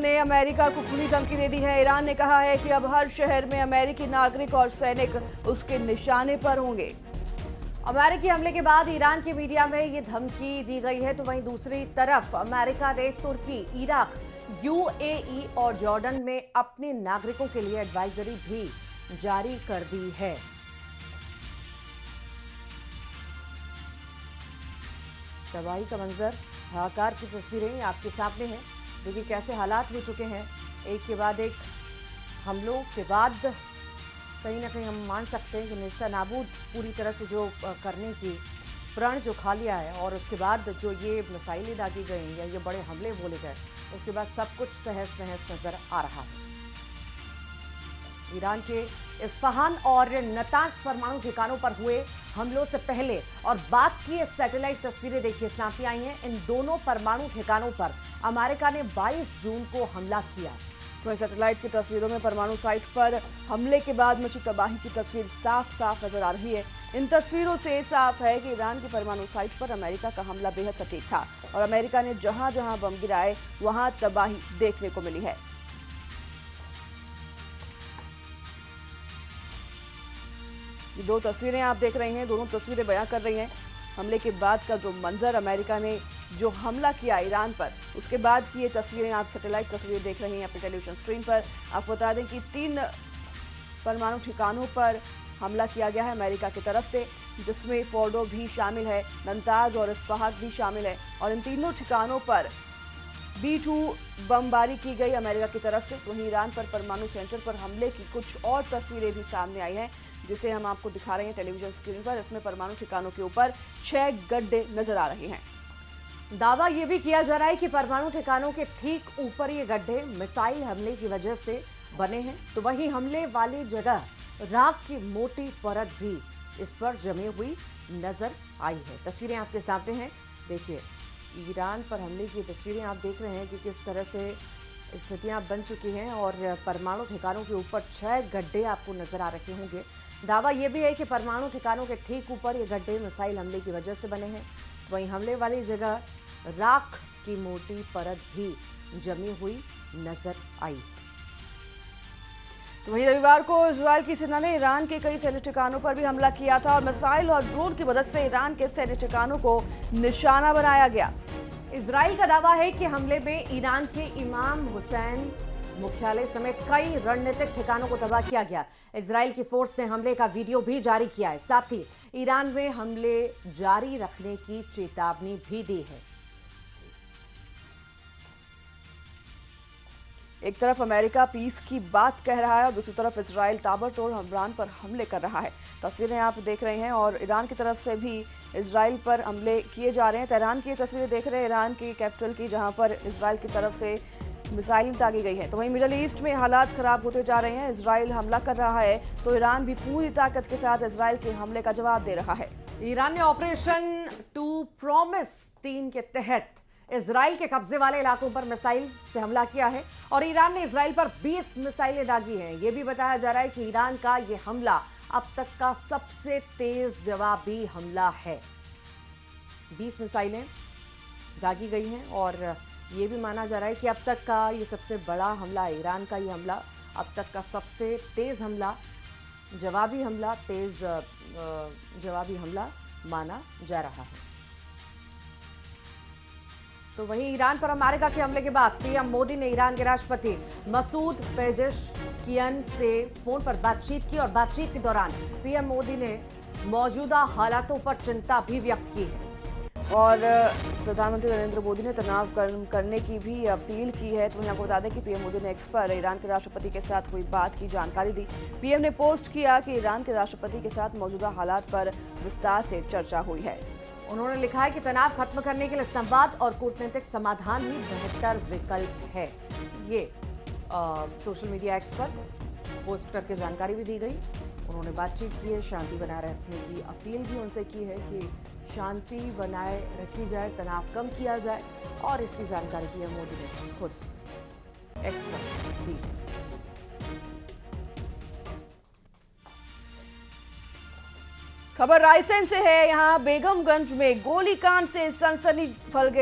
ने अमेरिका को खुली धमकी दे दी है। ईरान ने कहा है कि अब हर शहर में अमेरिकी नागरिक और सैनिक उसके निशाने पर होंगे। अमेरिकी हमले के बाद ईरान की मीडिया में ये धमकी दी गई है, तो वहीं दूसरी तरफ अमेरिका ने तुर्की, इराक, यूएई और जॉर्डन में अपने नागरिकों के लिए एडवाइजरी भी जारी कर दी है। तबाही का मंजर, हाहाकार की तस्वीरें आपके सामने हैं। देखिए कैसे हालात हो चुके हैं। एक के बाद एक हमलों के बाद कहीं ना कहीं हम मान सकते हैं कि नेस्तनाबूद पूरी तरह से जो करने की प्रण जो खा लिया है, और उसके बाद जो ये मिसाइलें दागी गई या ये बड़े हमले बोले गए, उसके बाद सब कुछ तहस नहस नजर आ रहा है। ईरान के इस्फहान और नतांज परमाणु ठिकानों पर हुए हमलों से पहले और बाद की सैटेलाइट तस्वीरें देखिए सामने आई हैं। इन दोनों परमाणु ठिकानों पर अमेरिका ने 22 जून को हमला किया। तो सैटेलाइट की तस्वीरों में परमाणु साइट पर हमले के बाद मची तबाही की तस्वीर साफ साफ नजर आ रही है। इन तस्वीरों से साफ है कि ईरान की परमाणु साइट पर अमेरिका का हमला बेहद सटीक था और अमेरिका ने जहां जहां बम गिराए वहां तबाही देखने को मिली है। ये दो तस्वीरें आप देख रहे हैं, दोनों तस्वीरें बयां कर रही हैं हमले के बाद का जो मंजर, अमेरिका ने जो हमला किया ईरान पर, उसके बाद की ये तस्वीरें आप सैटेलाइट तस्वीरें देख रहे हैं अपने टेलीविजन स्क्रीन पर। आपको बता दें कि 3 परमाणु ठिकानों पर हमला किया गया है अमेरिका की तरफ से, जिसमें फोर्डो भी शामिल है, नतांज और इस्फहान भी शामिल है। और इन तीनों ठिकानों पर B-2 बमबारी की गई अमेरिका की तरफ से। वहीं ईरान पर परमाणु सेंटर पर हमले की कुछ और तस्वीरें भी सामने आई हैं, जिसे हम आपको दिखा रहे हैं टेलीविजन स्क्रीन पर। इसमें परमाणु ठिकानों के ऊपर 6 गड्ढे नजर आ रहे हैं। दावा यह भी किया जा रहा है कि परमाणु ठिकानों के ठीक ऊपर ये गड्ढे मिसाइल हमले की वजह से बने हैं। तो वहीं हमले वाली जगह राख की मोटी परत भी इस पर जमी हुई नजर आई है। तस्वीरें आपके सामने हैं, देखिए ईरान पर हमले की तस्वीरें आप देख रहे हैं कि किस तरह से स्थितियां बन चुकी हैं और परमाणु ठिकानों के ऊपर 6 गड्ढे आपको नजर आ रहे होंगे। दावा यह भी है कि परमाणु ठिकानों के ठीक ऊपर ये गड्ढे मिसाइल हमले की वजह से बने हैं। वहीं हमले वाली जगह राख की मोटी परत भी जमी हुई नजर आई। तो वहीं रविवार को इजरायल की सेना ने ईरान के कई सैन्य ठिकानों पर भी हमला किया था और मिसाइल और ड्रोन की मदद से ईरान के सैन्य ठिकानों को निशाना बनाया गया। इजराइल का दावा है कि हमले में ईरान के इमाम हुसैन मुख्यालय समेत कई रणनीतिक ठिकानों को तबाह किया गया। इजराइल की फोर्स ने हमले का वीडियो भी जारी किया है, साथ ही ईरान में हमले जारी रखने की चेतावनी भी दी है। एक तरफ अमेरिका पीस की बात कह रहा है और दूसरी तरफ इजराइल ताबड़तोड़ ईरान पर हमले कर रहा है। तस्वीरें आप देख रहे हैं और ईरान की तरफ से भी इजराइल पर हमले किए जा रहे हैं। तेहरान की तस्वीरें देख रहे हैं ईरान की कैपिटल की, जहां पर इजराइल की तरफ से मिसाइल दागी गई है। तो वहीं मिडल ईस्ट में हालात खराब होते जा रहे हैं। इजराइल हमला कर रहा है तो ईरान भी पूरी ताकत के साथ इजराइल के हमले का जवाब दे रहा है। ईरान ने ऑपरेशन टू प्रॉमिस 3 के तहत इजराइल के कब्जे वाले इलाकों पर मिसाइल से हमला किया है और ईरान ने इजराइल पर 20 मिसाइलें दागी हैं। यह भी बताया जा रहा है कि ईरान का यह हमला अब तक का सबसे तेज जवाबी हमला है। 20 मिसाइलें दागी गई हैं और ये भी माना जा रहा है कि अब तक का ये सबसे बड़ा हमला है। ईरान का ये हमला अब तक का सबसे तेज हमला, जवाबी हमला, तेज जवाबी हमला माना जा रहा है। तो वहीं ईरान पर अमेरिका के हमले के बाद पीएम मोदी ने ईरान के राष्ट्रपति मसूद पेजेशकियान से फोन पर बातचीत की और बातचीत के दौरान पीएम मोदी ने मौजूदा हालातों पर चिंता भी व्यक्त की है और प्रधानमंत्री नरेंद्र मोदी ने तनाव कम करने की भी अपील की है। तो वहीं आपको बता दें कि पीएम मोदी ने एक्स पर ईरान के राष्ट्रपति के साथ हुई बात की जानकारी दी। पीएम ने पोस्ट किया कि ईरान के राष्ट्रपति के साथ मौजूदा हालात पर विस्तार से चर्चा हुई है। उन्होंने लिखा है कि तनाव खत्म करने के लिए संवाद और कूटनीतिक समाधान ही बेहतर विकल्प है। ये सोशल मीडिया एक्स पर पोस्ट करके जानकारी भी दी गई। उन्होंने बातचीत की है, शांति बनाए रखने की अपील भी उनसे की है कि शांति बनाए रखी जाए, तनाव कम किया जाए, और इसकी जानकारी पीएम मोदी ने खुद एक्स पर दी। खबर रायसेन से है। यहां बेगमगंज में गोलीकांड से सनसनी फैल गई।